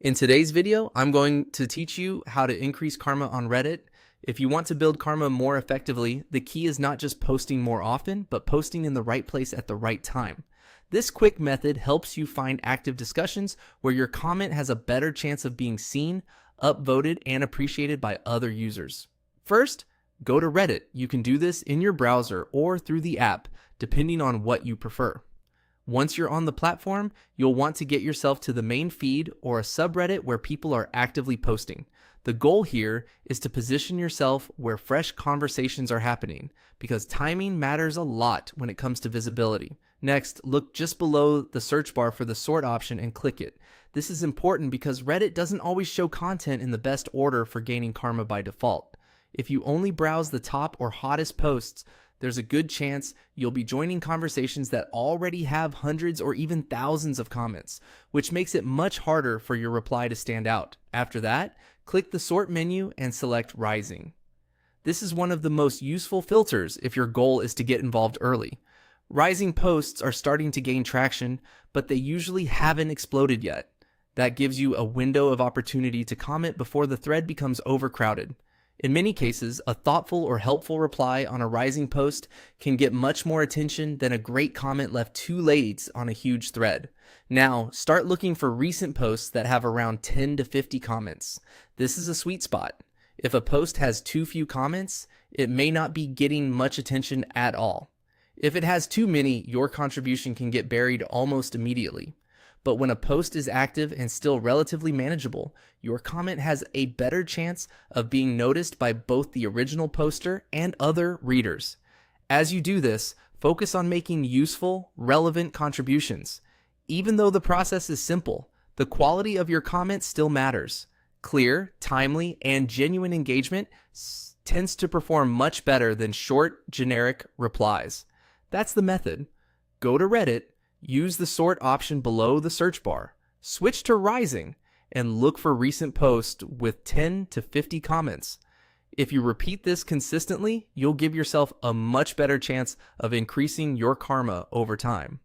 In today's video, I'm going to teach you how to increase karma on Reddit. If you want to build karma more effectively, the key is not just posting more often, but posting in the right place at the right time. This quick method helps you find active discussions where your comment has a better chance of being seen, upvoted, and appreciated by other users. First, go to Reddit. You can do this in your browser or through the app, depending on what you prefer. Once you're on the platform, you'll want to get yourself to the main feed or a subreddit where people are actively posting. The goal here is to position yourself where fresh conversations are happening, because timing matters a lot when it comes to visibility. Next, look just below the search bar for the sort option and click it. This is important because Reddit doesn't always show content in the best order for gaining karma by default. If you only browse the top or hottest posts, there's a good chance you'll be joining conversations that already have hundreds or even thousands of comments, which makes it much harder for your reply to stand out. After that, click the sort menu and select Rising. This is one of the most useful filters if your goal is to get involved early. Rising posts are starting to gain traction, but they usually haven't exploded yet. That gives you a window of opportunity to comment before the thread becomes overcrowded. In many cases, a thoughtful or helpful reply on a rising post can get much more attention than a great comment left too late on a huge thread. Now, start looking for recent posts that have around 10 to 50 comments. This is a sweet spot. If a post has too few comments, it may not be getting much attention at all. If it has too many, your contribution can get buried almost immediately. But when a post is active and still relatively manageable, your comment has a better chance of being noticed by both the original poster and other readers. As you do this, focus on making useful, relevant contributions. Even though the process is simple, the quality of your comment still matters. Clear, timely, and genuine engagement tends to perform much better than short, generic replies. That's the method. Go to Reddit, use the sort option below the search bar, switch to Rising, and look for recent posts with 10 to 50 comments. If you repeat this consistently, you'll give yourself a much better chance of increasing your karma over time.